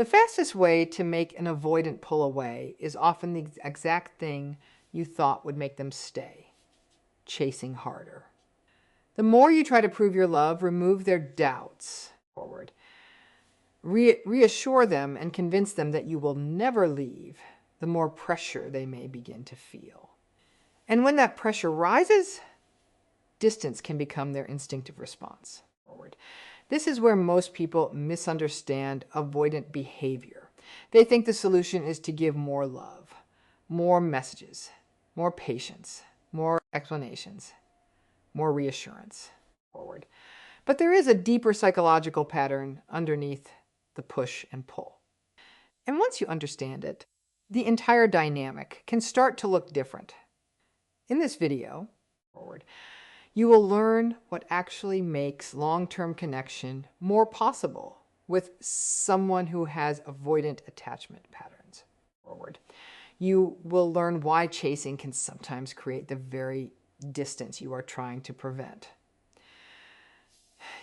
The fastest way to make an avoidant pull away is often the exact thing you thought would make them stay: chasing harder. The more you try to prove your love, remove their doubts. Forward. Reassure them and convince them that you will never leave, the more pressure they may begin to feel. And when that pressure rises, distance can become their instinctive response. Forward. This is where most people misunderstand avoidant behavior. They think the solution is to give more love, more messages, more patience, more explanations, more reassurance. Forward. But there is a deeper psychological pattern underneath the push and pull. And once you understand it, the entire dynamic can start to look different. In this video, forward, you will learn what actually makes long-term connection more possible with someone who has avoidant attachment patterns. Forward. You will learn why chasing can sometimes create the very distance you are trying to prevent.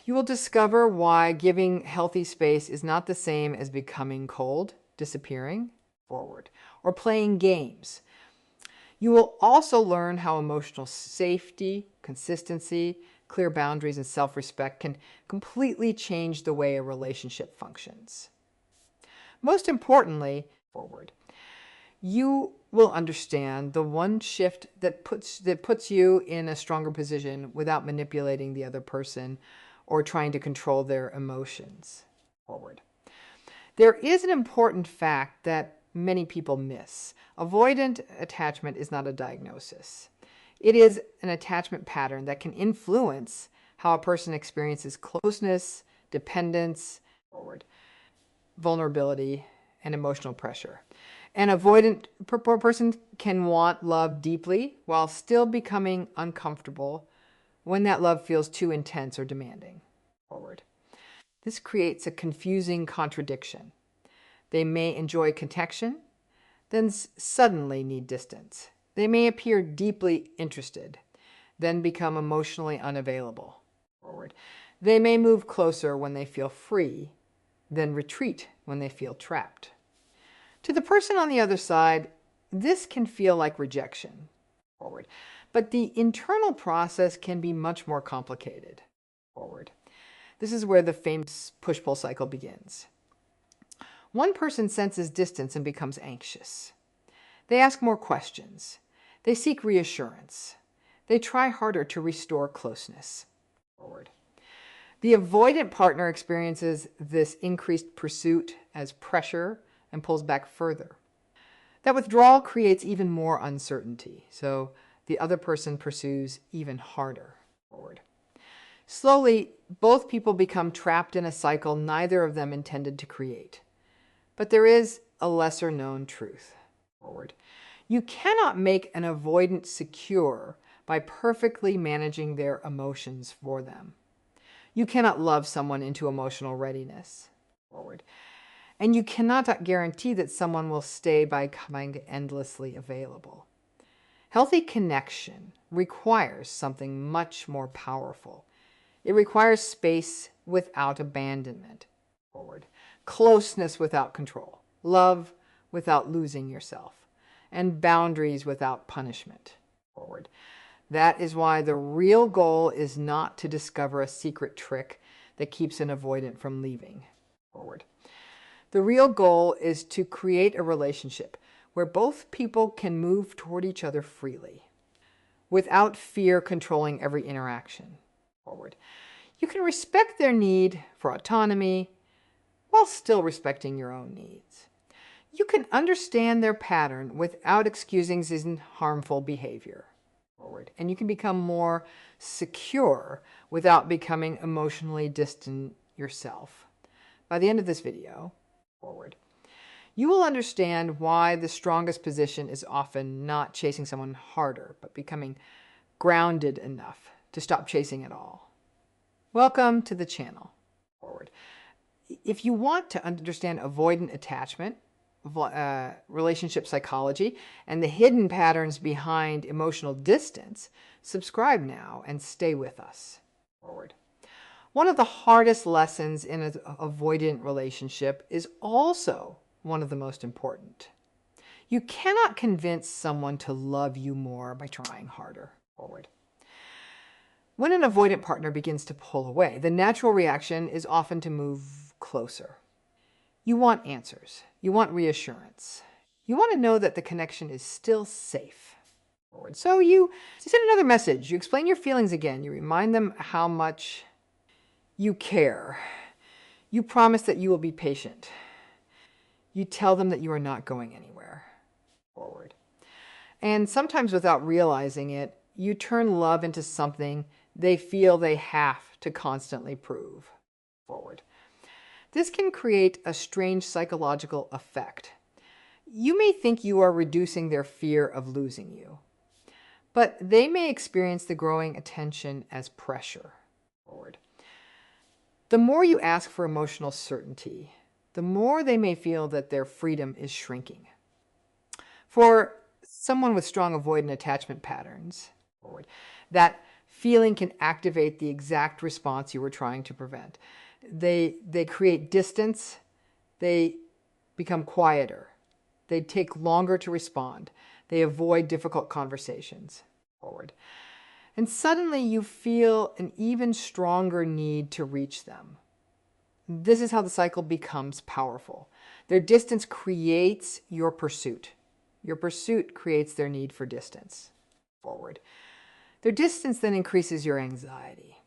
You will discover why giving healthy space is not the same as becoming cold, disappearing, forward, or playing games. You will also learn how emotional safety, consistency, clear boundaries, and self-respect can completely change the way a relationship functions. Most importantly, forward, you will understand the one shift that puts you in a stronger position without manipulating the other person or trying to control their emotions. Forward. There is an important fact that many people miss. Avoidant attachment is not a diagnosis. It is an attachment pattern that can influence how a person experiences closeness, dependence, forward, vulnerability, and emotional pressure. An avoidant person can want love deeply while still becoming uncomfortable when that love feels too intense or demanding. Forward. This creates a confusing contradiction. They may enjoy connection, then suddenly need distance. They may appear deeply interested, then become emotionally unavailable. Forward. They may move closer when they feel free, then retreat when they feel trapped. To the person on the other side, this can feel like rejection. Forward. But the internal process can be much more complicated. Forward. This is where the famous push-pull cycle begins. One person senses distance and becomes anxious. They ask more questions. They seek reassurance. They try harder to restore closeness. Forward. The avoidant partner experiences this increased pursuit as pressure and pulls back further. That withdrawal creates even more uncertainty, so the other person pursues even harder. Forward. Slowly, both people become trapped in a cycle neither of them intended to create. But there is a lesser known truth. Forward. You cannot make an avoidant secure by perfectly managing their emotions for them. You cannot love someone into emotional readiness. Forward. And you cannot guarantee that someone will stay by becoming endlessly available. Healthy connection requires something much more powerful. It requires space without abandonment. Forward. Closeness without control, love without losing yourself, and boundaries without punishment. Forward. That is why the real goal is not to discover a secret trick that keeps an avoidant from leaving. Forward. The real goal is to create a relationship where both people can move toward each other freely, without fear controlling every interaction. Forward. You can respect their need for autonomy while still respecting your own needs. You can understand their pattern without excusing his harmful behavior. Forward. And you can become more secure without becoming emotionally distant yourself. By the end of this video, forward, you will understand why the strongest position is often not chasing someone harder, but becoming grounded enough to stop chasing at all. Welcome to the channel. Forward. If you want to understand avoidant attachment, relationship psychology, and the hidden patterns behind emotional distance, subscribe now and stay with us. Forward. One of the hardest lessons in an avoidant relationship is also one of the most important. You cannot convince someone to love you more by trying harder. Forward. When an avoidant partner begins to pull away, the natural reaction is often to move closer. You want answers. You want reassurance. You want to know that the connection is still safe. Forward. So you send another message. You explain your feelings again. You remind them how much you care. You promise that you will be patient. You tell them that you are not going anywhere. Forward. And sometimes without realizing it, you turn love into something they feel they have to constantly prove. Forward. This can create a strange psychological effect. You may think you are reducing their fear of losing you, but they may experience the growing attention as pressure. Forward. The more you ask for emotional certainty, the more they may feel that their freedom is shrinking. For someone with strong avoidant attachment patterns, that feeling can activate the exact response you were trying to prevent. They create distance, they become quieter, they take longer to respond, they avoid difficult conversations. Forward. And suddenly you feel an even stronger need to reach them. This is how the cycle becomes powerful. Their distance creates your pursuit. Your pursuit creates their need for distance. Forward. Their distance then increases your anxiety.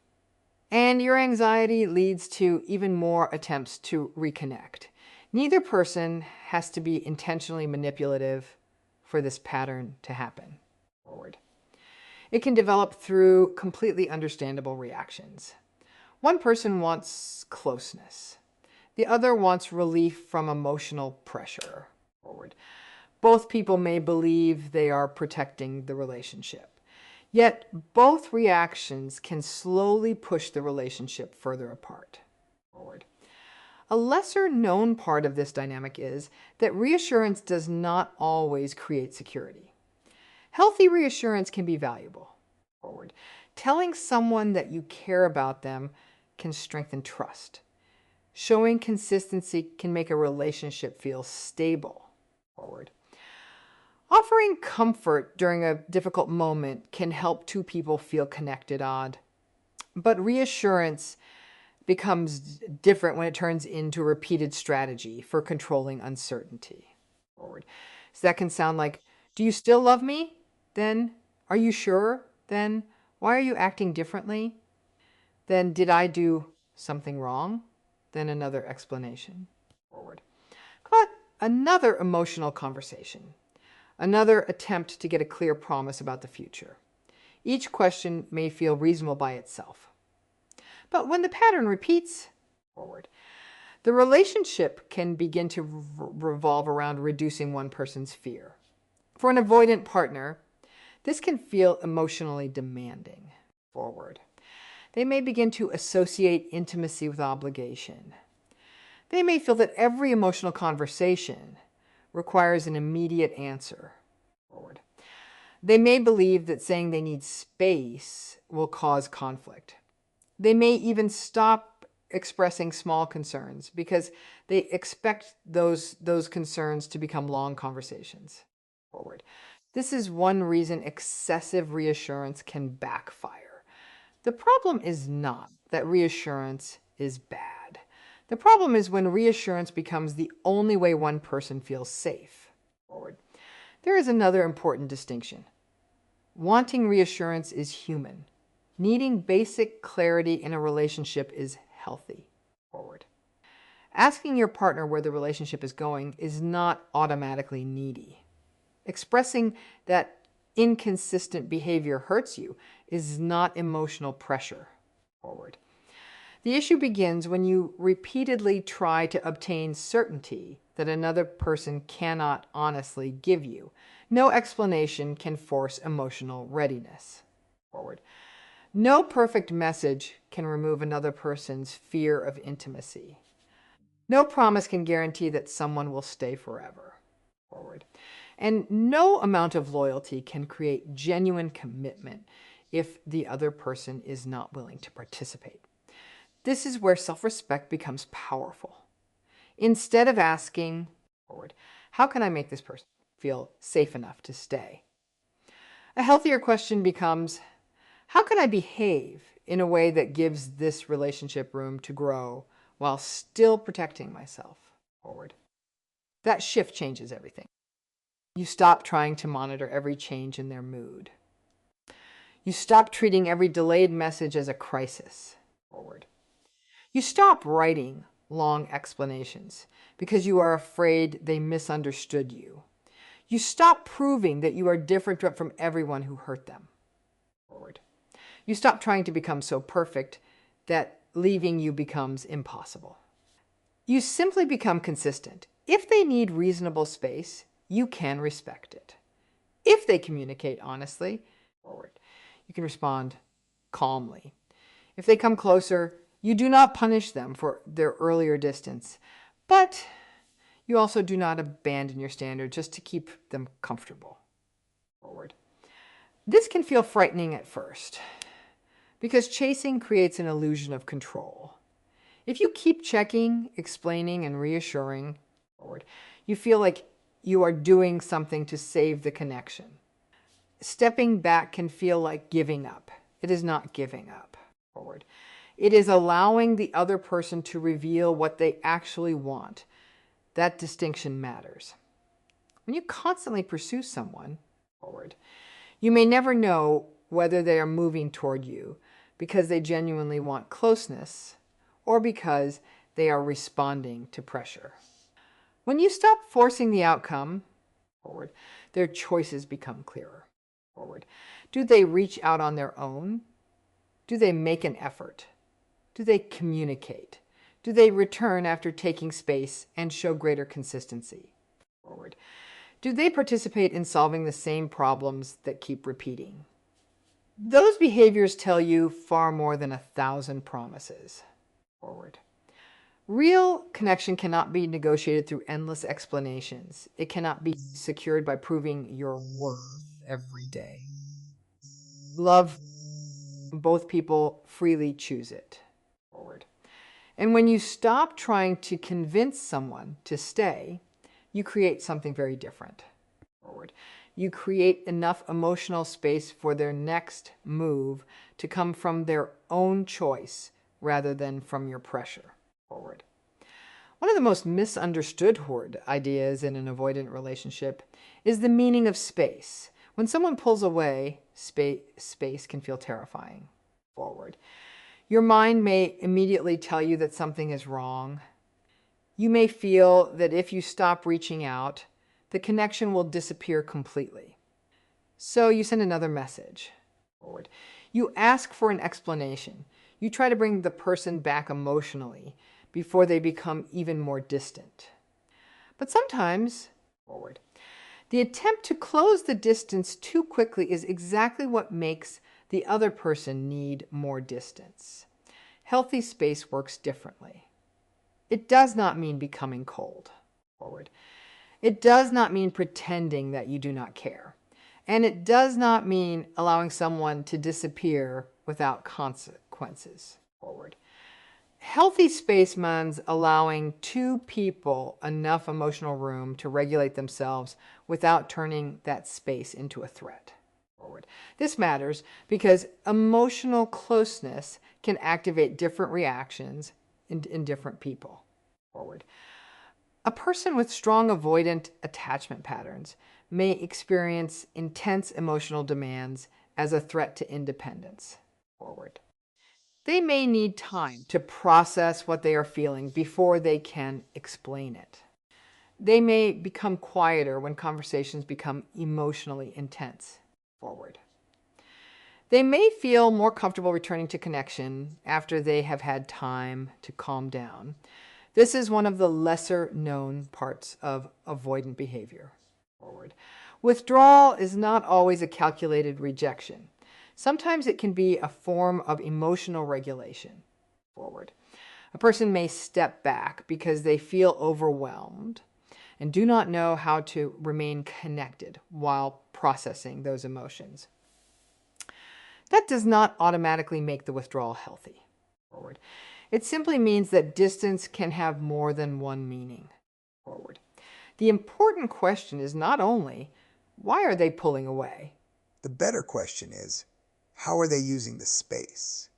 And your anxiety leads to even more attempts to reconnect. Neither person has to be intentionally manipulative for this pattern to happen. Forward. It can develop through completely understandable reactions. One person wants closeness. The other wants relief from emotional pressure. Forward. Both people may believe they are protecting the relationship. Yet both reactions can slowly push the relationship further apart. Forward. A lesser known part of this dynamic is that reassurance does not always create security. Healthy reassurance can be valuable. Forward. Telling someone that you care about them can strengthen trust. Showing consistency can make a relationship feel stable. Forward. Offering comfort during a difficult moment can help two people feel connected. But reassurance becomes different when it turns into a repeated strategy for controlling uncertainty. Forward. So that can sound like, do you still love me? Then, are you sure? Then, why are you acting differently? Then, did I do something wrong? Then another explanation. Forward. But another emotional conversation. Another attempt to get a clear promise about the future. Each question may feel reasonable by itself. But when the pattern repeats, forward, the relationship can begin to revolve around reducing one person's fear. For an avoidant partner, this can feel emotionally demanding. Forward. They may begin to associate intimacy with obligation. They may feel that every emotional conversation requires an immediate answer. Forward. They may believe that saying they need space will cause conflict. They may even stop expressing small concerns because they expect those concerns to become long conversations. Forward. This is one reason excessive reassurance can backfire. The problem is not that reassurance is bad. The problem is when reassurance becomes the only way one person feels safe. Forward. There is another important distinction. Wanting reassurance is human. Needing basic clarity in a relationship is healthy. Forward. Asking your partner where the relationship is going is not automatically needy. Expressing that inconsistent behavior hurts you is not emotional pressure. Forward. The issue begins when you repeatedly try to obtain certainty that another person cannot honestly give you. No explanation can force emotional readiness. Forward. No perfect message can remove another person's fear of intimacy. No promise can guarantee that someone will stay forever. Forward. And no amount of loyalty can create genuine commitment if the other person is not willing to participate. This is where self-respect becomes powerful. Instead of asking, forward, how can I make this person feel safe enough to stay? A healthier question becomes, how can I behave in a way that gives this relationship room to grow while still protecting myself? Forward. That shift changes everything. You stop trying to monitor every change in their mood. You stop treating every delayed message as a crisis. Forward. You stop writing long explanations because you are afraid they misunderstood you. You stop proving that you are different from everyone who hurt them. Forward. You stop trying to become so perfect that leaving you becomes impossible. You simply become consistent. If they need reasonable space, you can respect it. If they communicate honestly, forward, you can respond calmly. If they come closer, you do not punish them for their earlier distance, but you also do not abandon your standard just to keep them comfortable. Forward. This can feel frightening at first because chasing creates an illusion of control. If you keep checking, explaining, and reassuring, forward, you feel like you are doing something to save the connection. Stepping back can feel like giving up. It is not giving up. Forward. It is allowing the other person to reveal what they actually want. That distinction matters. When you constantly pursue someone, forward, you may never know whether they are moving toward you because they genuinely want closeness or because they are responding to pressure. When you stop forcing the outcome, forward, their choices become clearer. Forward. Do they reach out on their own? Do they make an effort? Do they communicate? Do they return after taking space and show greater consistency? Forward. Do they participate in solving the same problems that keep repeating? Those behaviors tell you far more than 1,000 promises. Forward. Real connection cannot be negotiated through endless explanations. It cannot be secured by proving your worth every day. Love, both people freely choose it. Forward. And when you stop trying to convince someone to stay, you create something very different. Forward. You create enough emotional space for their next move to come from their own choice rather than from your pressure. Forward. One of the most misunderstood ideas in an avoidant relationship is the meaning of space. When someone pulls away, space can feel terrifying. Forward. Your mind may immediately tell you that something is wrong. You may feel that if you stop reaching out, the connection will disappear completely. So you send another message. Forward. You ask for an explanation. You try to bring the person back emotionally before they become even more distant. But sometimes, forward, the attempt to close the distance too quickly is exactly what makes the other person need more distance. Healthy space works differently. It does not mean becoming cold. Forward. It does not mean pretending that you do not care. And it does not mean allowing someone to disappear without consequences. Forward. Healthy space means allowing two people enough emotional room to regulate themselves without turning that space into a threat. Forward. This matters because emotional closeness can activate different reactions in different people. Forward. A person with strong avoidant attachment patterns may experience intense emotional demands as a threat to independence. Forward. They may need time to process what they are feeling before they can explain it. They may become quieter when conversations become emotionally intense. Forward. They may feel more comfortable returning to connection after they have had time to calm down. This is one of the lesser known parts of avoidant behavior. Forward. Withdrawal is not always a calculated rejection. Sometimes it can be a form of emotional regulation. Forward. A person may step back because they feel overwhelmed and do not know how to remain connected while processing those emotions. That does not automatically make the withdrawal healthy. Forward. It simply means that distance can have more than one meaning. Forward. The important question is not only, why are they pulling away? The better question is, how are they using the space?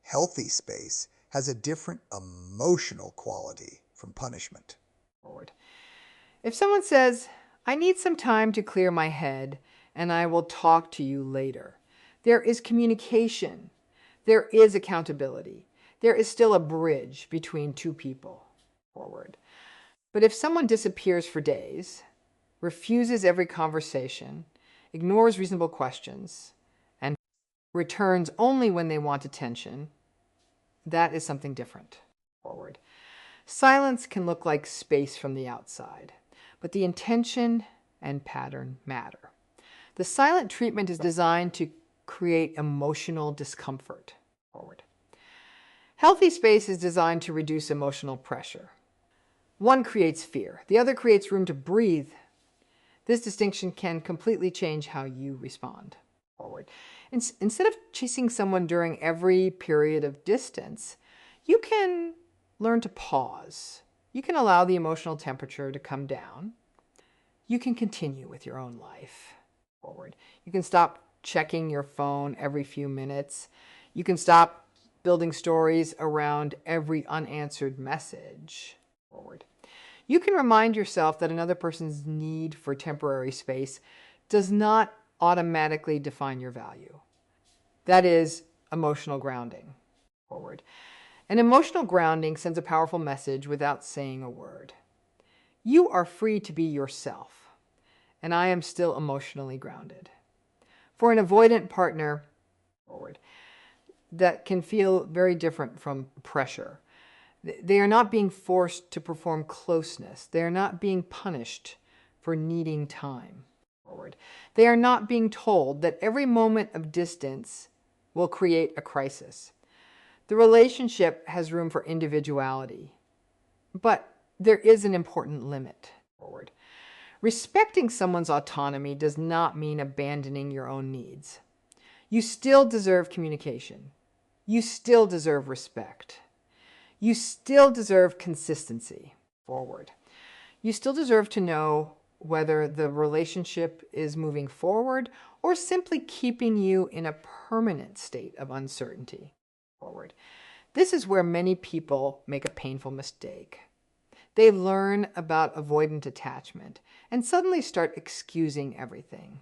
Healthy space has a different emotional quality from punishment. Forward. If someone says, I need some time to clear my head and I will talk to you later, there is communication. There is accountability. There is still a bridge between two people. Forward. But if someone disappears for days, refuses every conversation, ignores reasonable questions, and returns only when they want attention, that is something different. Forward. Silence can look like space from the outside, but the intention and pattern matter. The silent treatment is designed to create emotional discomfort. Forward. Healthy space is designed to reduce emotional pressure. One creates fear, the other creates room to breathe. This distinction can completely change how you respond. Forward. Instead of chasing someone during every period of distance, you can learn to pause. You can allow the emotional temperature to come down. You can continue with your own life. Forward. You can stop checking your phone every few minutes. You can stop building stories around every unanswered message. Forward. You can remind yourself that another person's need for temporary space does not automatically define your value. That is emotional grounding. Forward. An emotional grounding sends a powerful message without saying a word. You are free to be yourself, and I am still emotionally grounded. For an avoidant partner, forward, that can feel very different from pressure. They are not being forced to perform closeness. They are not being punished for needing time. Forward. They are not being told that every moment of distance will create a crisis. The relationship has room for individuality, but there is an important limit. Forward. Respecting someone's autonomy does not mean abandoning your own needs. You still deserve communication. You still deserve respect. You still deserve consistency. Forward. You still deserve to know whether the relationship is moving forward or simply keeping you in a permanent state of uncertainty. Forward. This is where many people make a painful mistake. They learn about avoidant attachment and suddenly start excusing everything.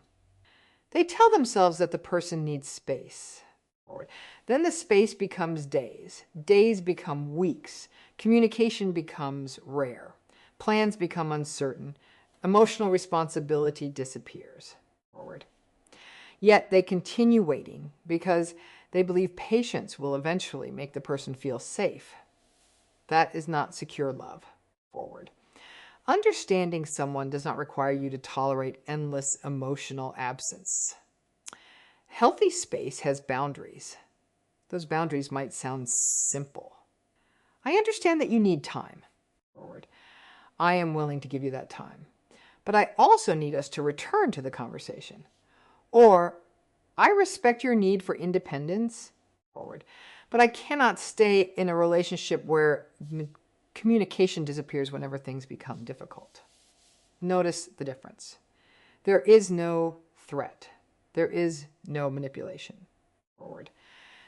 They tell themselves that the person needs space. Forward. Then the space becomes days. Days become weeks. Communication becomes rare. Plans become uncertain. Emotional responsibility disappears. Forward. Yet they continue waiting because they believe patience will eventually make the person feel safe. That is not secure love. Forward. Understanding someone does not require you to tolerate endless emotional absence. Healthy space has boundaries. Those boundaries might sound simple. I understand that you need time. Forward. I am willing to give you that time. But I also need us to return to the conversation. Or, I respect your need for independence. Forward. But I cannot stay in a relationship where communication disappears whenever things become difficult. Notice the difference. There is no threat. There is no manipulation. Forward.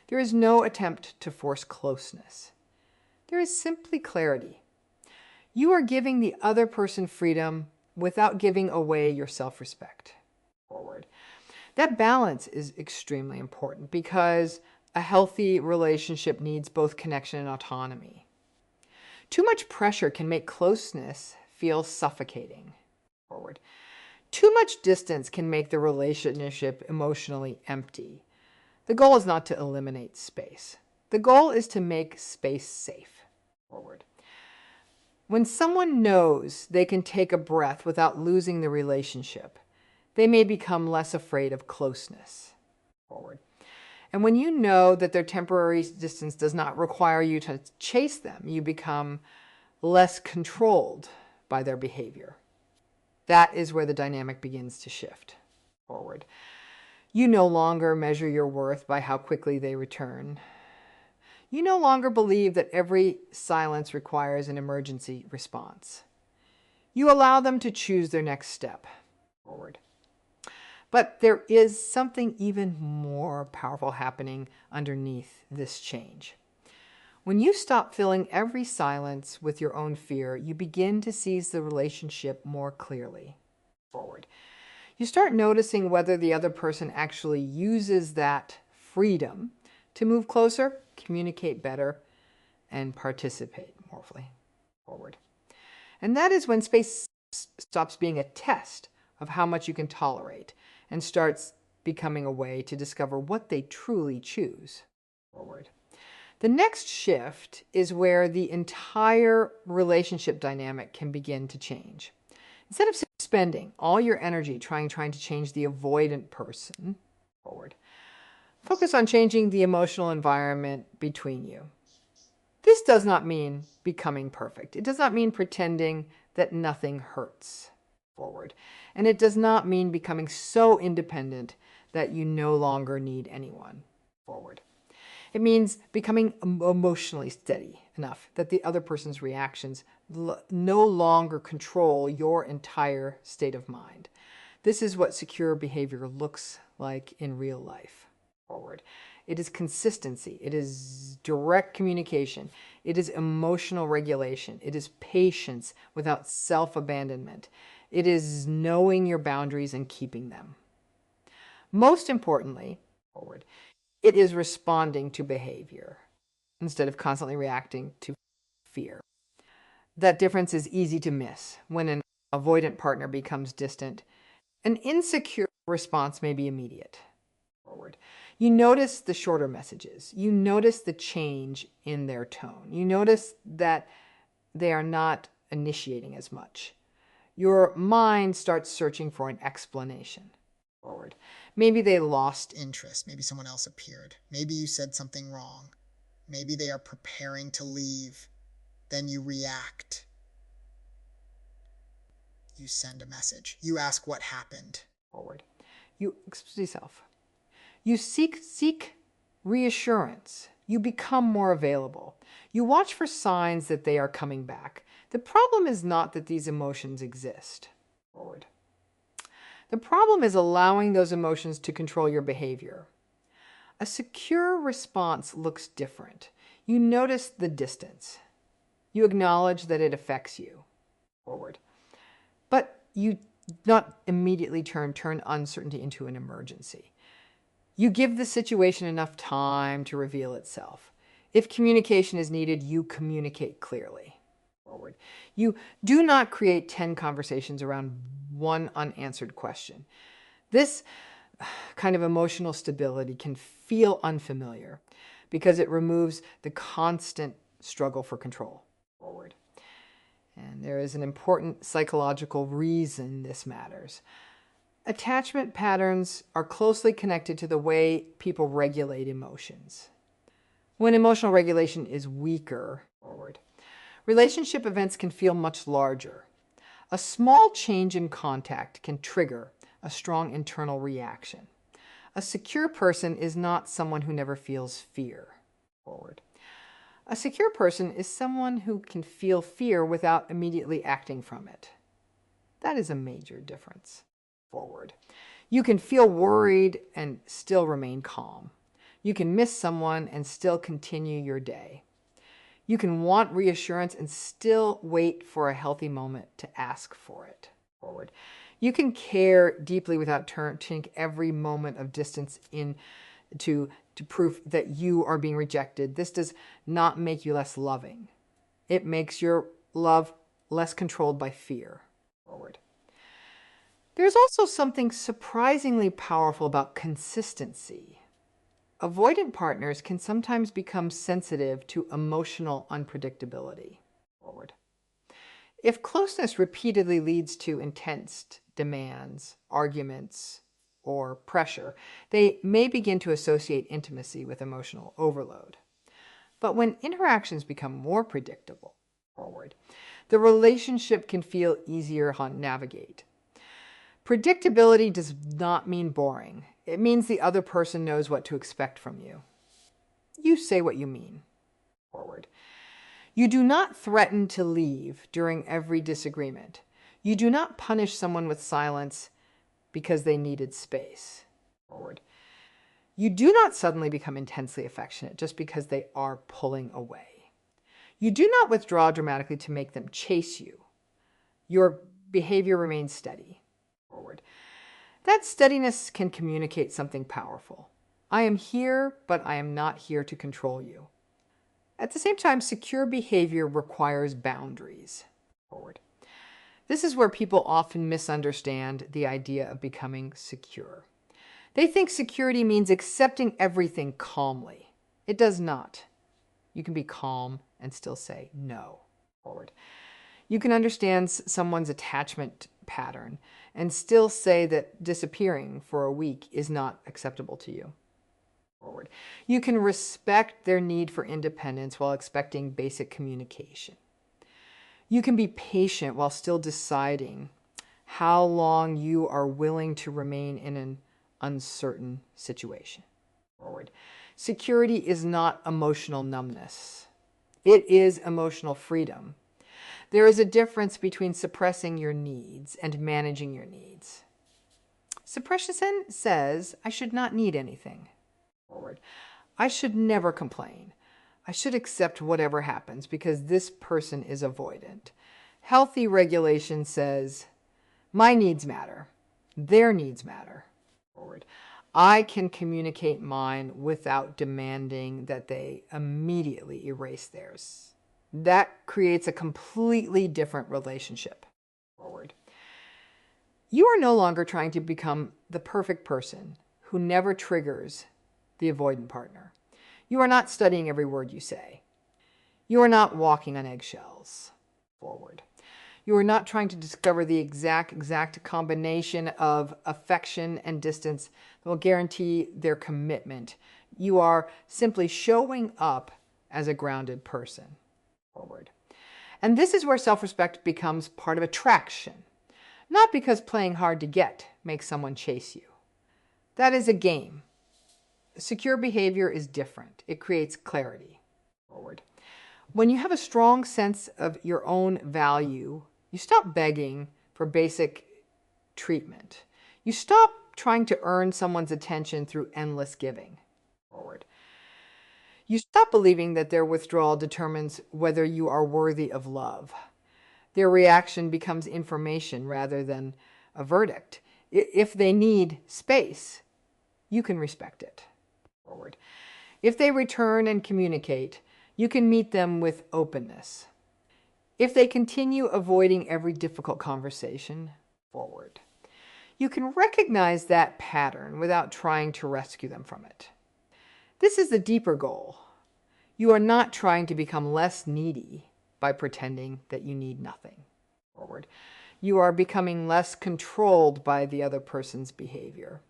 There is no attempt to force closeness. There is simply clarity. You are giving the other person freedom without giving away your self-respect. Forward. That balance is extremely important because a healthy relationship needs both connection and autonomy. Too much pressure can make closeness feel suffocating. Forward. Too much distance can make the relationship emotionally empty. The goal is not to eliminate space. The goal is to make space safe. Forward. When someone knows they can take a breath without losing the relationship, they may become less afraid of closeness. Forward. And when you know that their temporary distance does not require you to chase them, you become less controlled by their behavior. That is where the dynamic begins to shift. Forward. You no longer measure your worth by how quickly they return. You no longer believe that every silence requires an emergency response. You allow them to choose their next step forward. But there is something even more powerful happening underneath this change. When you stop filling every silence with your own fear, you begin to seize the relationship more clearly forward. You start noticing whether the other person actually uses that freedom to move closer, communicate better, and participate more fully forward. And that is when space stops being a test of how much you can tolerate and starts becoming a way to discover what they truly choose forward. The next shift is where the entire relationship dynamic can begin to change. Instead of spending all your energy trying to change the avoidant person forward, focus on changing the emotional environment between you. This does not mean becoming perfect. It does not mean pretending that nothing hurts forward. And it does not mean becoming so independent that you no longer need anyone forward. It means becoming emotionally steady enough that the other person's reactions no longer control your entire state of mind. This is what secure behavior looks like in real life forward. It is consistency. It is direct communication. It is emotional regulation. It is patience without self-abandonment. It is knowing your boundaries and keeping them. Most importantly, forward, it is responding to behavior instead of constantly reacting to fear. That difference is easy to miss when an avoidant partner becomes distant. An insecure response may be immediate forward. You notice the shorter messages. You notice the change in their tone. You notice that they are not initiating as much. Your mind starts searching for an explanation forward. Maybe they lost interest. Maybe someone else appeared. Maybe you said something wrong. Maybe they are preparing to leave. Then you react. You send a message. You ask what happened forward. You expose yourself. You seek reassurance. You become more available. You watch for signs that they are coming back. The problem is not that these emotions exist forward. The problem is allowing those emotions to control your behavior. A secure response looks different. You notice the distance. You acknowledge that it affects you forward. But you not immediately turn uncertainty into an emergency. You give the situation enough time to reveal itself. If communication is needed, you communicate clearly forward. You do not create 10 conversations around one unanswered question. This kind of emotional stability can feel unfamiliar because it removes the constant struggle for control forward. And there is an important psychological reason this matters. Attachment patterns are closely connected to the way people regulate emotions. When emotional regulation is weaker forward, relationship events can feel much larger. A small change in contact can trigger a strong internal reaction. A secure person is not someone who never feels fear forward. A secure person is someone who can feel fear without immediately acting from it. That is a major difference forward. You can feel worried and still remain calm. You can miss someone and still continue your day. You can want reassurance and still wait for a healthy moment to ask for it forward. You can care deeply without turning every moment of distance into proof that you are being rejected. This does not make you less loving. It makes your love less controlled by fear forward. There's also something surprisingly powerful about consistency. Avoidant partners can sometimes become sensitive to emotional unpredictability forward. If closeness repeatedly leads to intense demands, arguments, or pressure, they may begin to associate intimacy with emotional overload. But when interactions become more predictable forward, the relationship can feel easier to navigate. Predictability does not mean boring. It means the other person knows what to expect from you. You say what you mean. Forward. You do not threaten to leave during every disagreement. You do not punish someone with silence because they needed space. Forward. You do not suddenly become intensely affectionate just because they are pulling away. You do not withdraw dramatically to make them chase you. Your behavior remains steady. Forward. That steadiness can communicate something powerful. I am here, but I am not here to control you. At the same time, secure behavior requires boundaries. Forward. This is where people often misunderstand the idea of becoming secure. They think security means accepting everything calmly. It does not. You can be calm and still say no. Forward. You can understand someone's attachment pattern and still say that disappearing for a week is not acceptable to you. Forward. You can respect their need for independence while expecting basic communication. You can be patient while still deciding how long you are willing to remain in an uncertain situation. Forward. Security is not emotional numbness. It is emotional freedom. There is a difference between suppressing your needs and managing your needs. Suppression says, I should not need anything. Forward. I should never complain. I should accept whatever happens because this person is avoidant. Healthy regulation says, my needs matter. Their needs matter. Forward. I can communicate mine without demanding that they immediately erase theirs. That creates a completely different relationship. Forward. You are no longer trying to become the perfect person who never triggers the avoidant partner. You are not studying every word you say. You are not walking on eggshells. Forward. You are not trying to discover the exact combination of affection and distance that will guarantee their commitment. You are simply showing up as a grounded person. Forward. And this is where self-respect becomes part of attraction, not because playing hard to get makes someone chase you. That is a game. Secure behavior is different. It creates clarity. Forward. When you have a strong sense of your own value, you stop begging for basic treatment. You stop trying to earn someone's attention through endless giving. Forward. You stop believing that their withdrawal determines whether you are worthy of love. Their reaction becomes information rather than a verdict. If they need space, you can respect it. Forward. If they return and communicate, you can meet them with openness. If they continue avoiding every difficult conversation, forward. You can recognize that pattern without trying to rescue them from it. This is the deeper goal. You are not trying to become less needy by pretending that you need nothing. Forward. You are becoming less controlled by the other person's behavior.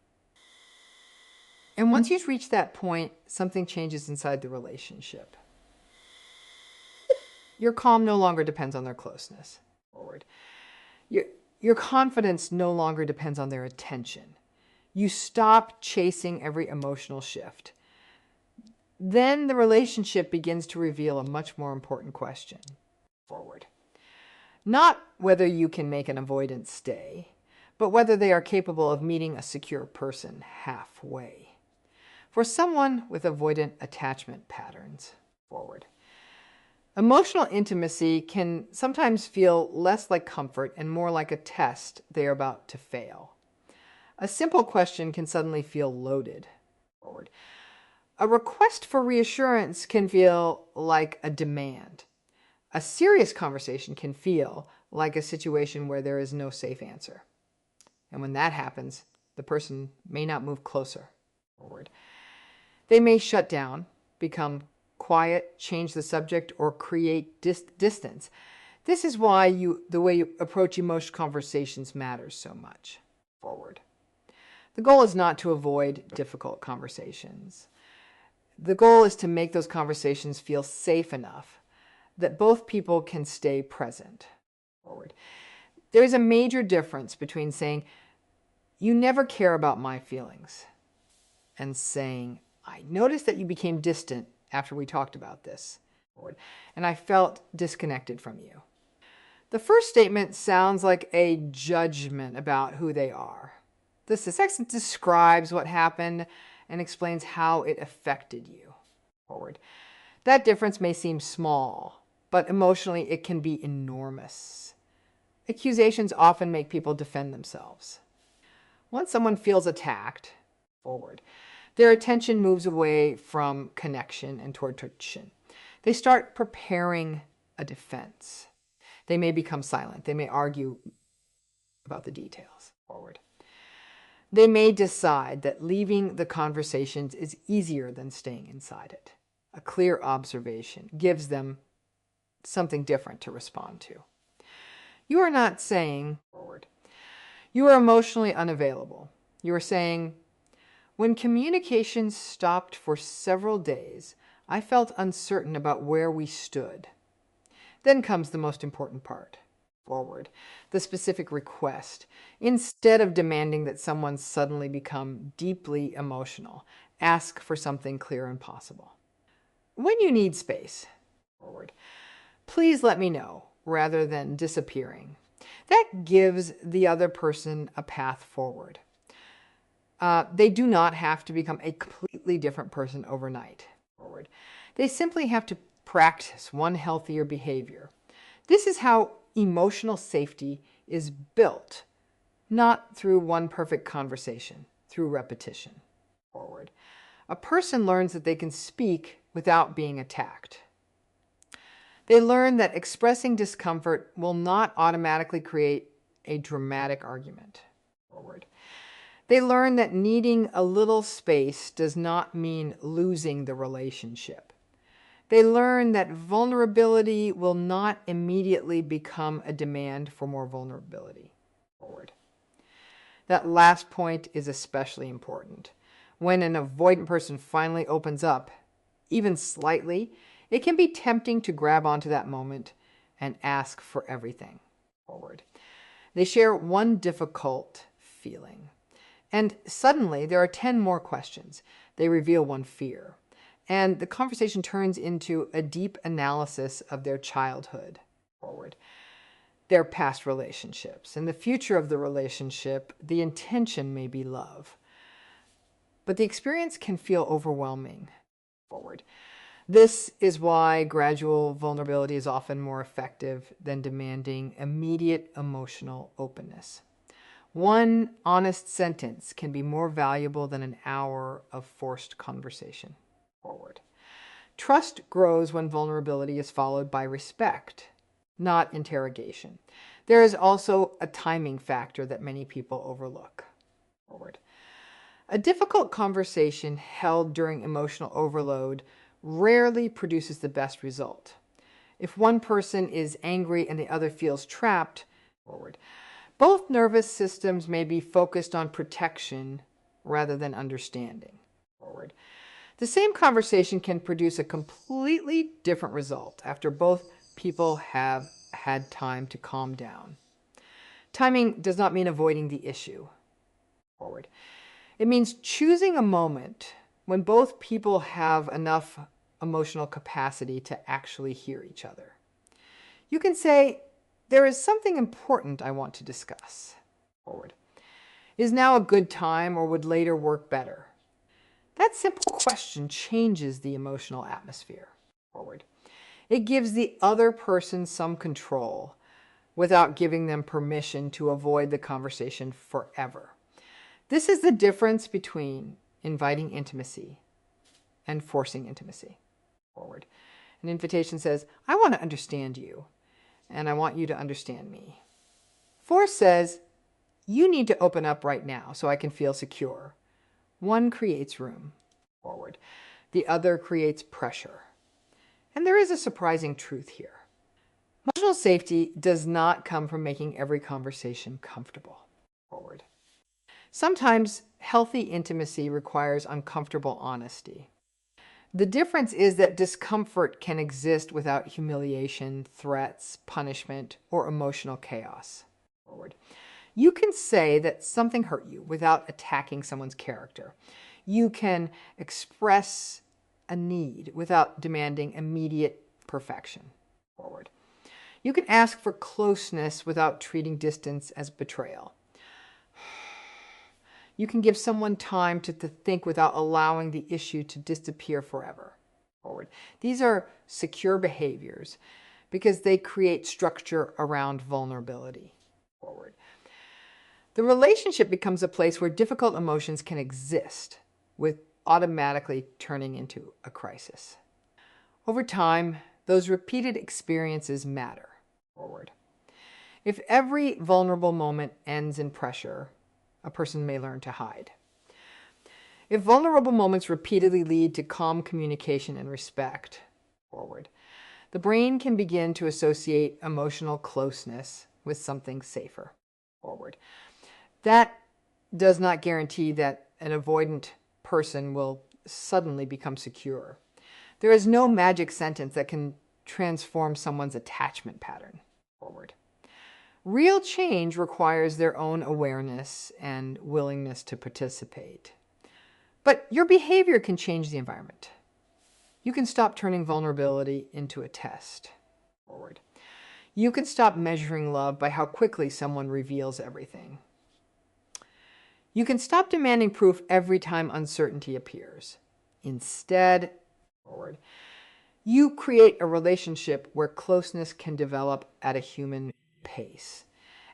And once you've reached that point, something changes inside the relationship. Your calm no longer depends on their closeness. Forward. Your confidence no longer depends on their attention. You stop chasing every emotional shift. Then the relationship begins to reveal a much more important question. Forward. Not whether you can make an avoidant stay, but whether they are capable of meeting a secure person halfway. For someone with avoidant attachment patterns, forward. Emotional intimacy can sometimes feel less like comfort and more like a test they are about to fail. A simple question can suddenly feel loaded. Forward. A request for reassurance can feel like a demand. A serious conversation can feel like a situation where there is no safe answer. And when that happens, the person may not move closer. Forward. They may shut down, become quiet, change the subject, or create distance. This is why the way you approach emotional conversations matters so much. Forward. The goal is not to avoid difficult conversations. The goal is to make those conversations feel safe enough that both people can stay present. Forward. There is a major difference between saying, you never care about my feelings, and saying, I noticed that you became distant after we talked about this. forward, and I felt disconnected from you. The first statement sounds like a judgment about who they are. The second describes what happened and explains how it affected you. Forward. That difference may seem small, but emotionally it can be enormous. Accusations often make people defend themselves. Once someone feels attacked, forward, their attention moves away from connection and toward tension. They start preparing a defense. They may become silent. They may argue about the details. Forward. They may decide that leaving the conversations is easier than staying inside it. A clear observation gives them something different to respond to. You are not saying, forward, you are emotionally unavailable. You are saying, when communication stopped for several days, I felt uncertain about where we stood. Then comes the most important part. Forward, the specific request. Instead of demanding that someone suddenly become deeply emotional, ask for something clear and possible. When you need space, forward, please let me know rather than disappearing. That gives the other person a path forward. They do not have to become a completely different person overnight. Forward. They simply have to practice one healthier behavior. This is how emotional safety is built, not through one perfect conversation, through repetition. Forward. A person learns that they can speak without being attacked. They learn that expressing discomfort will not automatically create a dramatic argument. Forward. They learn that needing a little space does not mean losing the relationship. They learn that vulnerability will not immediately become a demand for more vulnerability. Forward. That last point is especially important. When an avoidant person finally opens up, even slightly, it can be tempting to grab onto that moment and ask for everything. Forward. They share one difficult feeling, and suddenly there are 10 more questions. They reveal one fear. And the conversation turns into a deep analysis of their childhood, forward, their past relationships, and the future of the relationship. The intention may be love, but the experience can feel overwhelming, forward. This is why gradual vulnerability is often more effective than demanding immediate emotional openness. One honest sentence can be more valuable than an hour of forced conversation. Forward. Trust grows when vulnerability is followed by respect, not interrogation. There is also a timing factor that many people overlook. Forward. A difficult conversation held during emotional overload rarely produces the best result. If one person is angry and the other feels trapped, forward, both nervous systems may be focused on protection rather than understanding. Forward. The same conversation can produce a completely different result after both people have had time to calm down. Timing does not mean avoiding the issue. Forward. It means choosing a moment when both people have enough emotional capacity to actually hear each other. You can say, there is something important I want to discuss. Forward. Is now a good time or would later work better? That simple question changes the emotional atmosphere. Forward. It gives the other person some control without giving them permission to avoid the conversation forever. This is the difference between inviting intimacy and forcing intimacy. Forward. An invitation says, I want to understand you, and I want you to understand me. Force says, you need to open up right now so I can feel secure. One creates room. Forward. The other creates pressure. And there is a surprising truth here. Emotional safety does not come from making every conversation comfortable. Forward. Sometimes healthy intimacy requires uncomfortable honesty. The difference is that discomfort can exist without humiliation, threats, punishment, or emotional chaos. Forward. You can say that something hurt you without attacking someone's character. You can express a need without demanding immediate perfection. Forward. You can ask for closeness without treating distance as betrayal. You can give someone time to think without allowing the issue to disappear forever. Forward. These are secure behaviors because they create structure around vulnerability. Forward. The relationship becomes a place where difficult emotions can exist with automatically turning into a crisis. Over time, those repeated experiences matter. Forward. If every vulnerable moment ends in pressure, a person may learn to hide. If vulnerable moments repeatedly lead to calm communication and respect, forward, the brain can begin to associate emotional closeness with something safer. Forward. That does not guarantee that an avoidant person will suddenly become secure. There is no magic sentence that can transform someone's attachment pattern. Forward. Real change requires their own awareness and willingness to participate. But your behavior can change the environment. You can stop turning vulnerability into a test. Forward. You can stop measuring love by how quickly someone reveals everything. You can stop demanding proof every time uncertainty appears. Instead, forward, you create a relationship where closeness can develop at a human pace.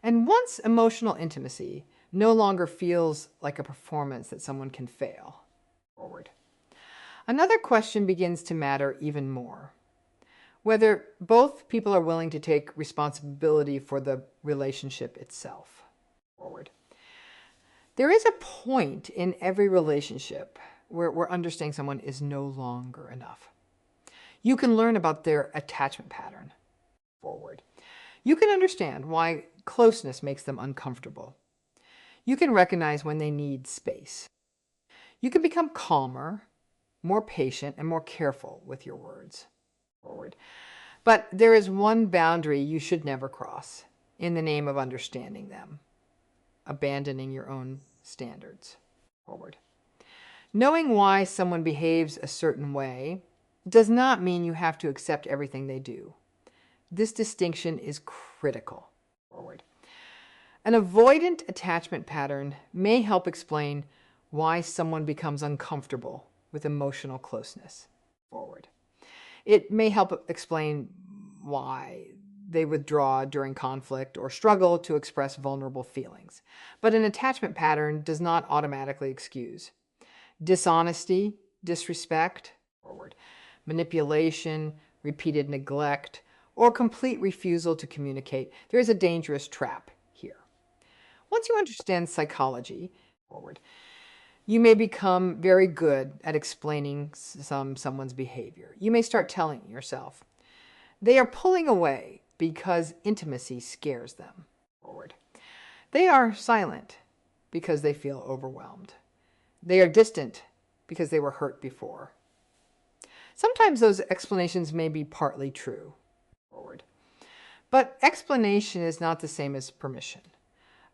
And once emotional intimacy no longer feels like a performance that someone can fail. Forward. Another question begins to matter even more. Whether both people are willing to take responsibility for the relationship itself. Forward. There is a point in every relationship where understanding someone is no longer enough. You can learn about their attachment pattern. Forward. You can understand why closeness makes them uncomfortable. You can recognize when they need space. You can become calmer, more patient, and more careful with your words. Forward. But there is one boundary you should never cross in the name of understanding them, abandoning your own standards. Forward. Knowing why someone behaves a certain way does not mean you have to accept everything they do. This distinction is critical. Forward. An avoidant attachment pattern may help explain why someone becomes uncomfortable with emotional closeness. Forward. It may help explain why they withdraw during conflict or struggle to express vulnerable feelings. But an attachment pattern does not automatically excuse dishonesty, disrespect, forward, manipulation, repeated neglect, or complete refusal to communicate. There is a dangerous trap here. Once you understand psychology, forward, you may become very good at explaining someone's behavior. You may start telling yourself, they are pulling away because intimacy scares them. Forward. They are silent because they feel overwhelmed. They are distant because they were hurt before. Sometimes those explanations may be partly true. Forward. But explanation is not the same as permission.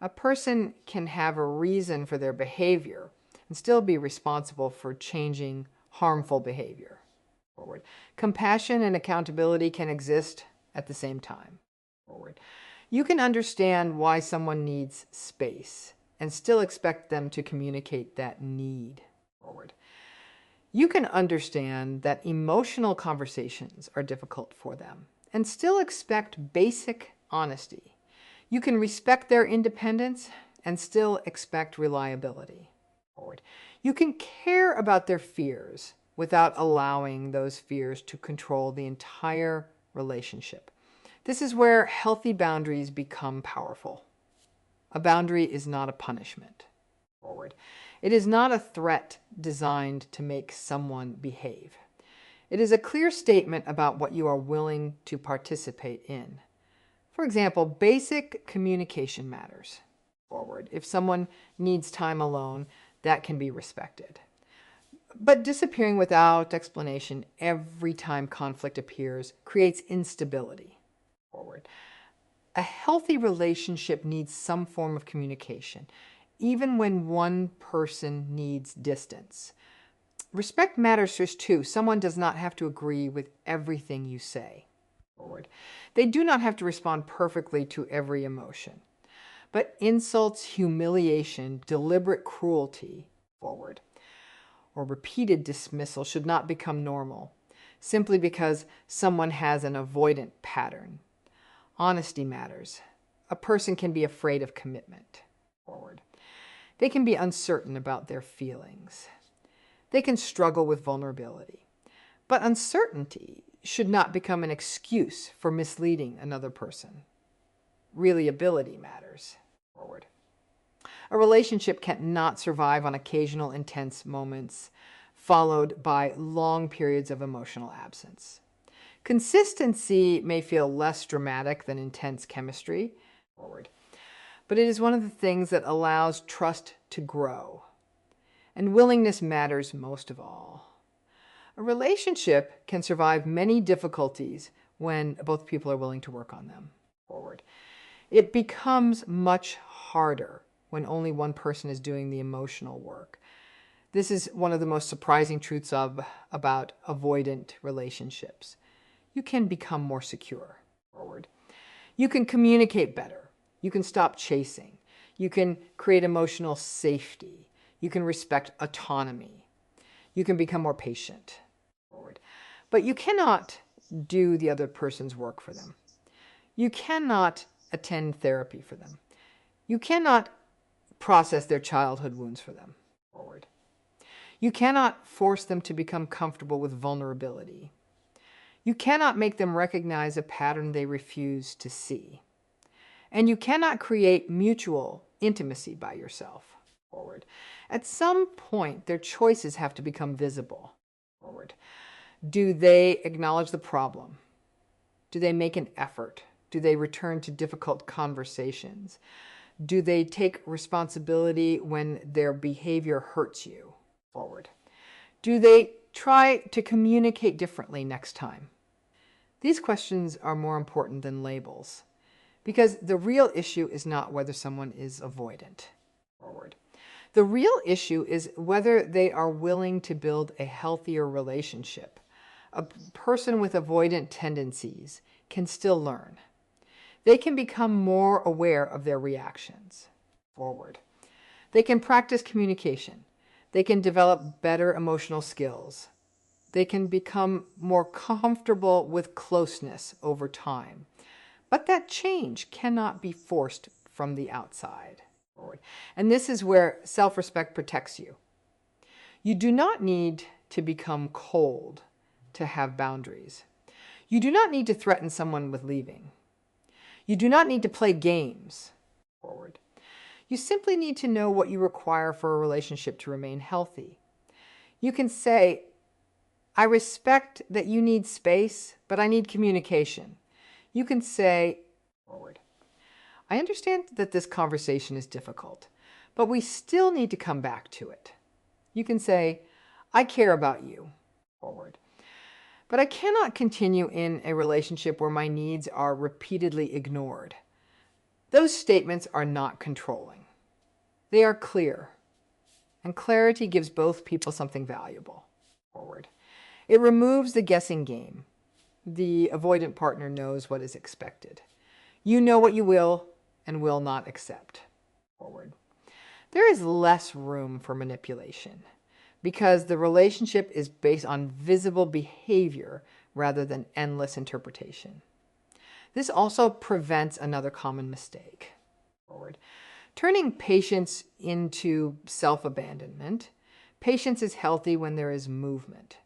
A person can have a reason for their behavior and still be responsible for changing harmful behavior. Forward. Compassion and accountability can exist at the same time. Forward. You can understand why someone needs space and still expect them to communicate that need. Forward. You can understand that emotional conversations are difficult for them and still expect basic honesty. You can respect their independence and still expect reliability. Forward. You can care about their fears without allowing those fears to control the entire relationship. This is where healthy boundaries become powerful. A boundary is not a punishment. Forward. It is not a threat designed to make someone behave. It is a clear statement about what you are willing to participate in. For example, basic communication matters. Forward. If someone needs time alone, that can be respected. But disappearing without explanation every time conflict appears creates instability. Forward. A healthy relationship needs some form of communication, even when one person needs distance. Respect matters too. Someone does not have to agree with everything you say. Forward. They do not have to respond perfectly to every emotion. But insults, humiliation, deliberate cruelty, forward, or repeated dismissal should not become normal simply because someone has an avoidant pattern. Honesty matters. A person can be afraid of commitment. Forward. They can be uncertain about their feelings. They can struggle with vulnerability. But uncertainty should not become an excuse for misleading another person. Reliability matters. Forward. A relationship cannot survive on occasional intense moments followed by long periods of emotional absence. Consistency may feel less dramatic than intense chemistry, forward, but it is one of the things that allows trust to grow. And willingness matters most of all. A relationship can survive many difficulties when both people are willing to work on them, forward. It becomes much harder when only one person is doing the emotional work. This is one of the most surprising truths about avoidant relationships. You can become more secure, forward. You can communicate better. You can stop chasing. You can create emotional safety. You can respect autonomy. You can become more patient, forward. But you cannot do the other person's work for them. You cannot attend therapy for them. You cannot process their childhood wounds for them, forward. You cannot force them to become comfortable with vulnerability. You cannot make them recognize a pattern they refuse to see. And you cannot create mutual intimacy by yourself, forward. At some point, their choices have to become visible, forward. Do they acknowledge the problem? Do they make an effort? Do they return to difficult conversations? Do they take responsibility when their behavior hurts you, forward? Do they try to communicate differently next time? These questions are more important than labels because the real issue is not whether someone is avoidant, forward. The real issue is whether they are willing to build a healthier relationship. A person with avoidant tendencies can still learn. They can become more aware of their reactions, forward. They can practice communication. They can develop better emotional skills. They can become more comfortable with closeness over time. But that change cannot be forced from the outside, forward. And this is where self-respect protects you. You do not need to become cold to have boundaries. You do not need to threaten someone with leaving. You do not need to play games, forward. You simply need to know what you require for a relationship to remain healthy. You can say, I respect that you need space, but I need communication. You can say, forward, I understand that this conversation is difficult, but we still need to come back to it. You can say, I care about you, forward. But I cannot continue in a relationship where my needs are repeatedly ignored. Those statements are not controlling. They are clear, and clarity gives both people something valuable, forward. It removes the guessing game. The avoidant partner knows what is expected. You know what you will and will not accept, forward. There is less room for manipulation because the relationship is based on visible behavior rather than endless interpretation. This also prevents another common mistake, forward. Turning patience into self-abandonment. Patience is healthy when there is movement.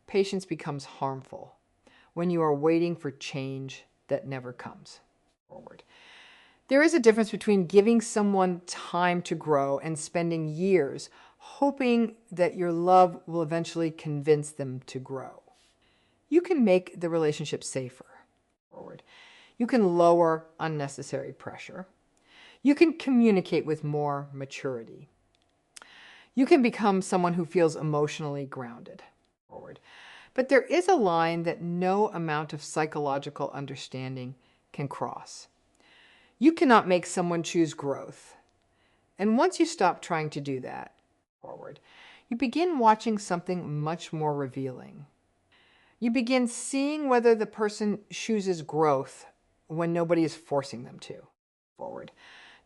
Patience becomes harmful when you are waiting for change that never comes, forward. There is a difference between giving someone time to grow and spending years hoping that your love will eventually convince them to grow. You can make the relationship safer, forward. You can lower unnecessary pressure. You can communicate with more maturity. You can become someone who feels emotionally grounded, forward. But there is a line that no amount of psychological understanding can cross. You cannot make someone choose growth. And once you stop trying to do that, forward, you begin watching something much more revealing. You begin seeing whether the person chooses growth when nobody is forcing them to. Forward.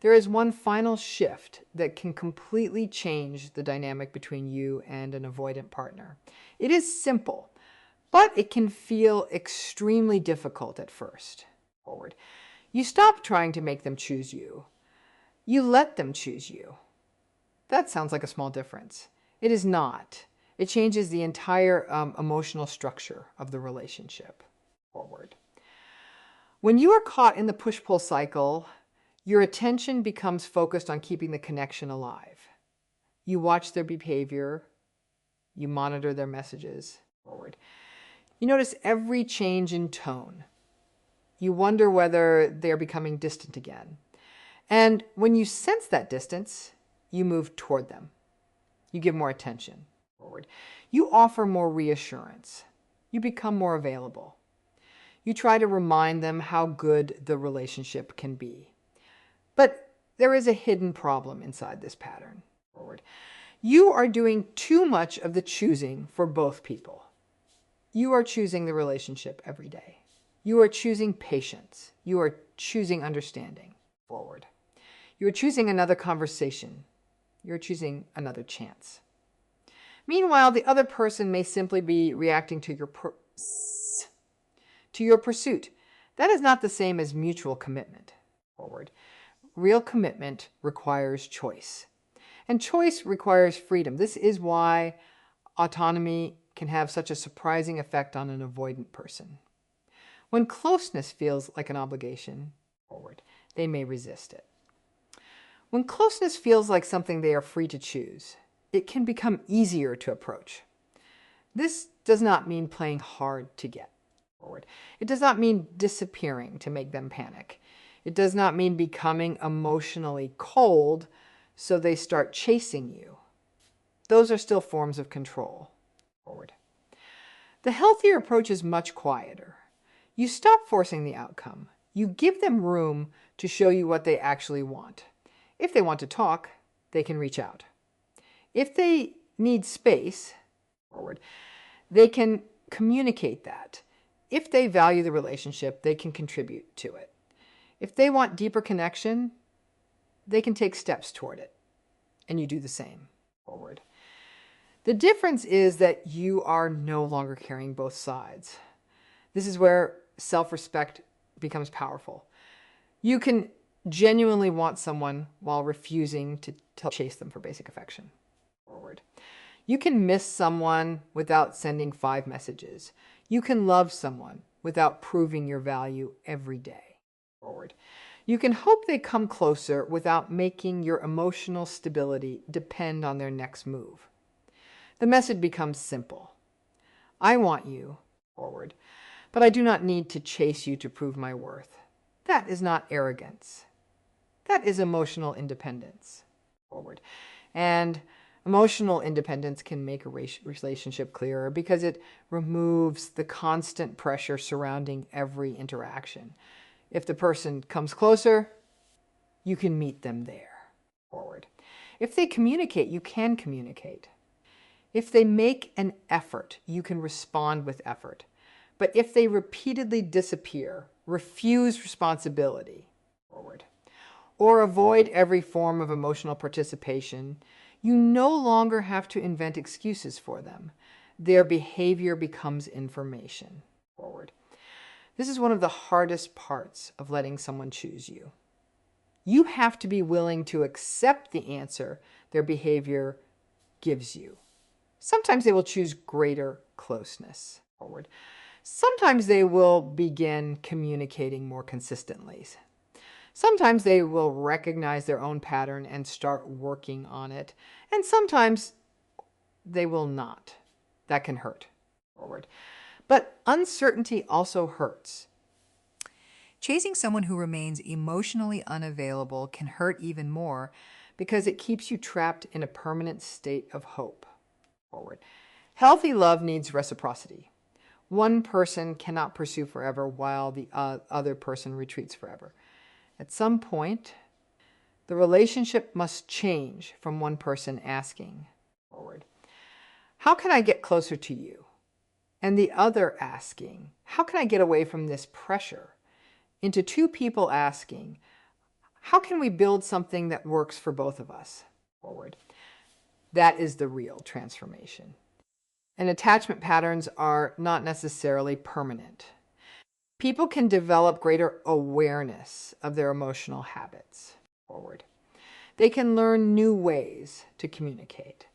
There is one final shift that can completely change the dynamic between you and an avoidant partner. It is simple, but it can feel extremely difficult at first. Forward. You stop trying to make them choose you. You let them choose you. That sounds like a small difference. It is not. It changes the entire emotional structure of the relationship. Forward. When you are caught in the push-pull cycle, your attention becomes focused on keeping the connection alive. You watch their behavior. You monitor their messages. Forward. You notice every change in tone. You wonder whether they're becoming distant again. And when you sense that distance, you move toward them. You give more attention. Forward. You offer more reassurance. You become more available. You try to remind them how good the relationship can be. But there is a hidden problem inside this pattern. Forward. You are doing too much of the choosing for both people. You are choosing the relationship every day. You are choosing patience. You are choosing understanding. Forward. You are choosing another conversation. You're choosing another chance. Meanwhile, the other person may simply be reacting to your pursuit. That is not the same as mutual commitment. Forward. Real commitment requires choice. And choice requires freedom. This is why autonomy can have such a surprising effect on an avoidant person. When closeness feels like an obligation, forward, they may resist it. When closeness feels like something they are free to choose, it can become easier to approach. This does not mean playing hard to get. Forward. It does not mean disappearing to make them panic. It does not mean becoming emotionally cold so they start chasing you. Those are still forms of control. Forward. The healthier approach is much quieter. You stop forcing the outcome. You give them room to show you what they actually want. If they want to talk, they can reach out. If they need space, forward, they can communicate that. If they value the relationship, they can contribute to it. If they want deeper connection, they can take steps toward it. And you do the same. Forward. The difference is that you are no longer carrying both sides. This is where self-respect becomes powerful. You can genuinely want someone while refusing to chase them for basic affection. Forward. You can miss someone without sending 5 messages. You can love someone without proving your value every day. Forward. You can hope they come closer without making your emotional stability depend on their next move. The message becomes simple. I want you, forward, but I do not need to chase you to prove my worth. That is not arrogance. That is emotional independence. Forward. And emotional independence can make a relationship clearer because it removes the constant pressure surrounding every interaction. If the person comes closer, you can meet them there. Forward. If they communicate, you can communicate. If they make an effort, you can respond with effort. But if they repeatedly disappear, refuse responsibility, forward, or avoid every form of emotional participation, you no longer have to invent excuses for them. Their behavior becomes information. Forward. This is one of the hardest parts of letting someone choose you. You have to be willing to accept the answer their behavior gives you. Sometimes they will choose greater closeness. Forward. Sometimes they will begin communicating more consistently. Sometimes they will recognize their own pattern and start working on it. And sometimes they will not. That can hurt. Forward. But uncertainty also hurts. Chasing someone who remains emotionally unavailable can hurt even more because it keeps you trapped in a permanent state of hope. Forward. Healthy love needs reciprocity. One person cannot pursue forever while the other person retreats forever. At some point, the relationship must change from one person asking, forward, how can I get closer to you? And the other asking, how can I get away from this pressure? Into two people asking, how can we build something that works for both of us? Forward. That is the real transformation. And attachment patterns are not necessarily permanent. People can develop greater awareness of their emotional habits. Forward. They can learn new ways to communicate.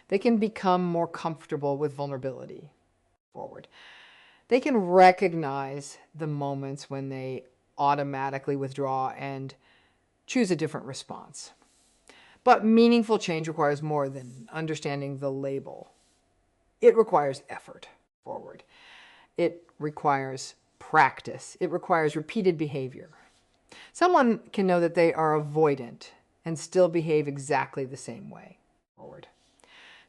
They can become more comfortable with vulnerability. Forward. They can recognize the moments when they automatically withdraw and choose a different response. But meaningful change requires more than understanding the label. It requires effort. Forward. It requires practice. It requires repeated behavior. Someone can know that they are avoidant and still behave exactly the same way. Forward.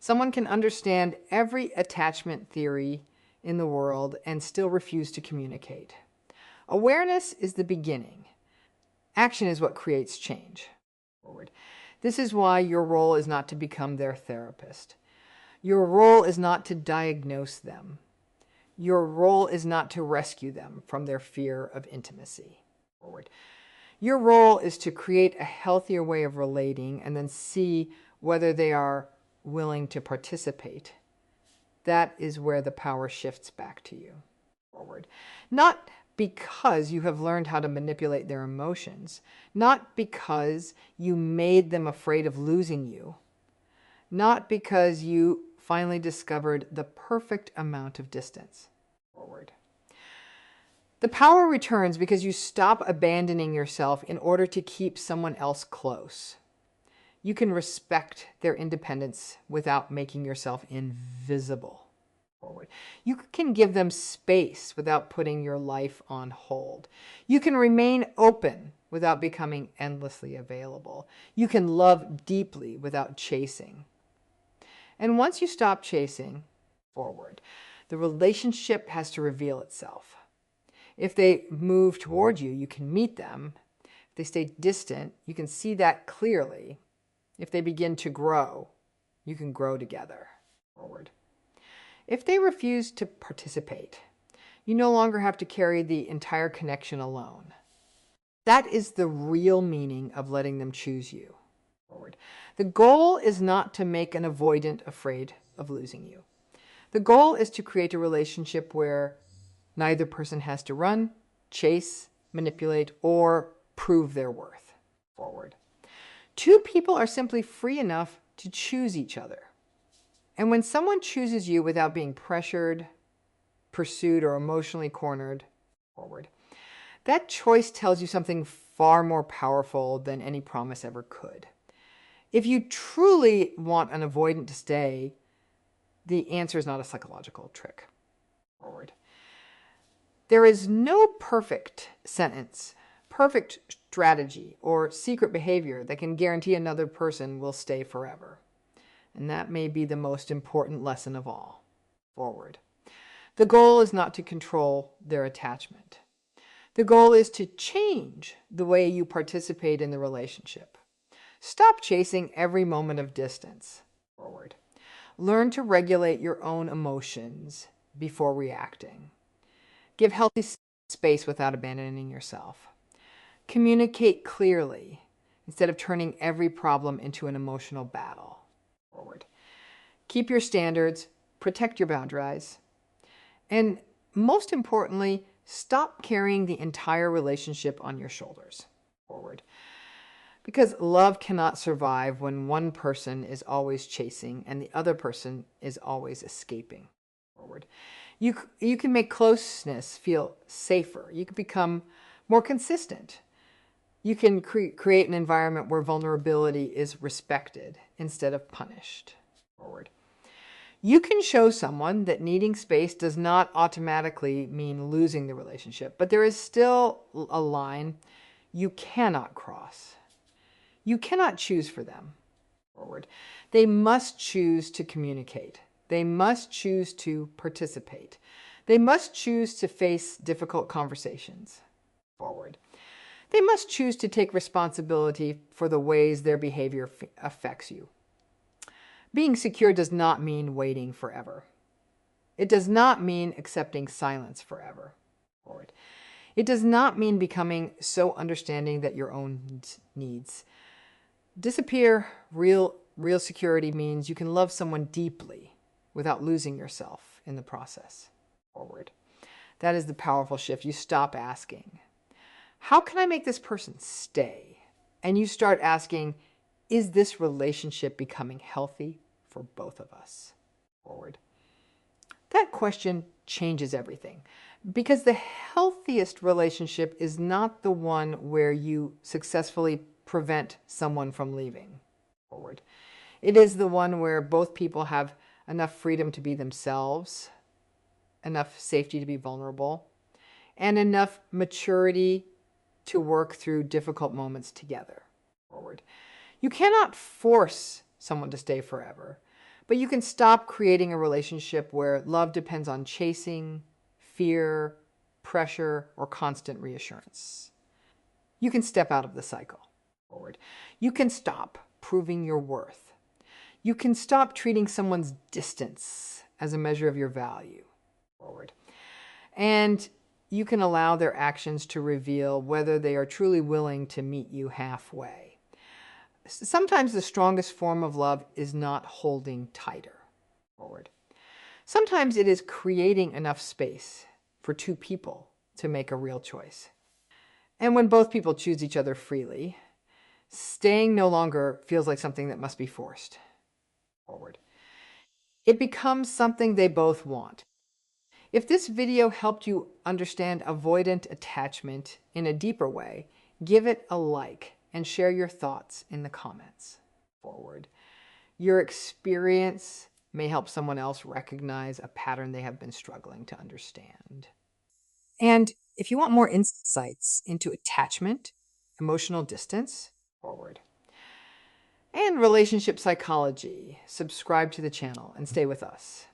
Someone can understand every attachment theory in the world and still refuse to communicate. Awareness is the beginning. Action is what creates change. Forward. This is why your role is not to become their therapist. Your role is not to diagnose them. Your role is not to rescue them from their fear of intimacy. Forward. Your role is to create a healthier way of relating and then see whether they are willing to participate. That is where the power shifts back to you. Forward. Not because you have learned how to manipulate their emotions, not because you made them afraid of losing you, not because you finally discovered the perfect amount of distance. Forward. The power returns because you stop abandoning yourself in order to keep someone else close. You can respect their independence without making yourself invisible. Forward. You can give them space without putting your life on hold. You can remain open without becoming endlessly available. You can love deeply without chasing. And once you stop chasing, forward, the relationship has to reveal itself. If they move toward you, you can meet them. If they stay distant, you can see that clearly. If they begin to grow, you can grow together. Forward. If they refuse to participate, you no longer have to carry the entire connection alone. That is the real meaning of letting them choose you. Forward. The goal is not to make an avoidant afraid of losing you. The goal is to create a relationship where neither person has to run, chase, manipulate, or prove their worth. Forward. Two people are simply free enough to choose each other. And when someone chooses you without being pressured, pursued, or emotionally cornered, forward, that choice tells you something far more powerful than any promise ever could. If you truly want an avoidant to stay, the answer is not a psychological trick. Forward. There is no perfect sentence, perfect strategy, or secret behavior that can guarantee another person will stay forever. And that may be the most important lesson of all. Forward. The goal is not to control their attachment. The goal is to change the way you participate in the relationship. Stop chasing every moment of distance. Forward. Learn to regulate your own emotions before reacting. Give healthy space without abandoning yourself. Communicate clearly instead of turning every problem into an emotional battle. Forward. Keep your standards, protect your boundaries, and most importantly, stop carrying the entire relationship on your shoulders. Forward. Because love cannot survive when one person is always chasing and the other person is always escaping. Forward. You can make closeness feel safer. You can become more consistent. You can create an environment where vulnerability is respected instead of punished. Forward. You can show someone that needing space does not automatically mean losing the relationship, but there is still a line you cannot cross. You cannot choose for them. Forward. They must choose to communicate. They must choose to participate. They must choose to face difficult conversations. Forward. They must choose to take responsibility for the ways their behavior affects you. Being secure does not mean waiting forever. It does not mean accepting silence forever. Forward. It does not mean becoming so understanding that your own needs disappear. Real security means you can love someone deeply without losing yourself in the process. Forward. That is the powerful shift. You stop asking, how can I make this person stay? And you start asking, is this relationship becoming healthy for both of us? Forward. That question changes everything, because the healthiest relationship is not the one where you successfully prevent someone from leaving. Forward. It is the one where both people have enough freedom to be themselves, enough safety to be vulnerable, and enough maturity to work through difficult moments together. Forward. You cannot force someone to stay forever, but you can stop creating a relationship where love depends on chasing, fear, pressure, or constant reassurance. You can step out of the cycle. Forward. You can stop proving your worth. You can stop treating someone's distance as a measure of your value. Forward. And you can allow their actions to reveal whether they are truly willing to meet you halfway. Sometimes the strongest form of love is not holding tighter. Forward. Sometimes it is creating enough space for two people to make a real choice. And when both people choose each other freely, staying no longer feels like something that must be forced. Forward. It becomes something they both want. If this video helped you understand avoidant attachment in a deeper way, give it a like and share your thoughts in the comments. Forward. Your experience may help someone else recognize a pattern they have been struggling to understand. And if you want more insights into attachment, emotional distance, forward, and relationship psychology, subscribe to the channel and stay with us.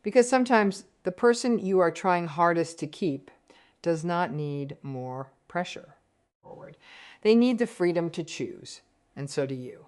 Because sometimes the person you are trying hardest to keep does not need more pressure. Forward. They need the freedom to choose, and so do you.